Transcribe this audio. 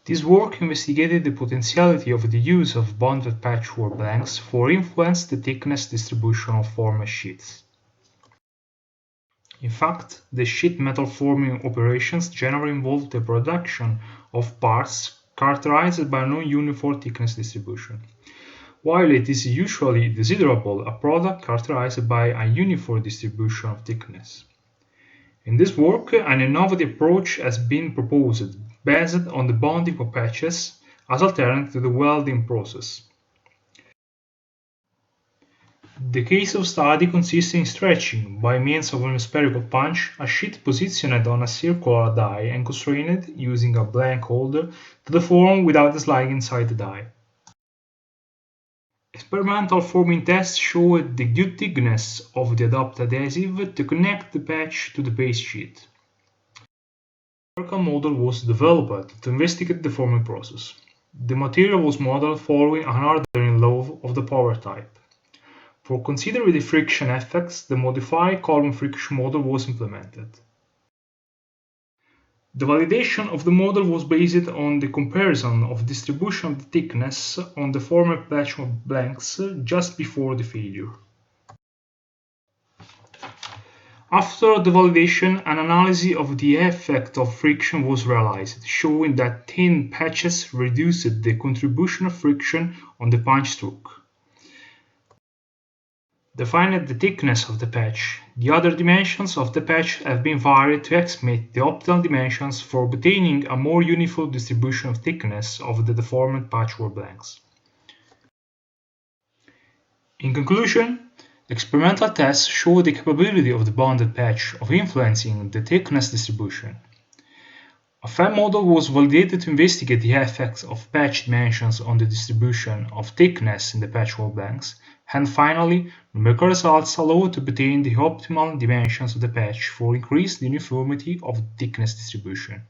This work investigated the potentiality of the use of bonded patchwork blanks for influence the thickness distribution of formed sheets. In fact, the sheet metal forming operations generally involve the production of parts characterized by a non-uniform thickness distribution, while it is usually desirable a product characterized by a uniform distribution of thickness. In this work, an innovative approach has been proposed based on the bonding of patches as alternative to the welding process. The case of study consists in stretching, by means of a hemispherical punch, a sheet positioned on a circular die and constrained using a blank holder to the form without sliding inside the die. Experimental forming tests showed the good thickness of the adopted adhesive to connect the patch to the base sheet. A numerical model was developed to investigate the forming process. The material was modeled following an ordering law of the power type. For considering the friction effects, the modified column friction model was implemented. The validation of the model was based on the comparison of distribution of the thickness on the former patchwork blanks just before the failure. After the validation, an analysis of the effect of friction was realized, showing that thin patches reduced the contribution of friction on the punch stroke. Defined the thickness of the patch. The other dimensions of the patch have been varied to estimate the optimal dimensions for obtaining a more uniform distribution of thickness of the deformed patchwork blanks. In conclusion, experimental tests show the capability of the bonded patch of influencing the thickness distribution. A FEM model was validated to investigate the effects of patch dimensions on the distribution of thickness in the patchwork blanks, and finally, numerical results allow to obtain the optimal dimensions of the patch for increased uniformity of thickness distribution.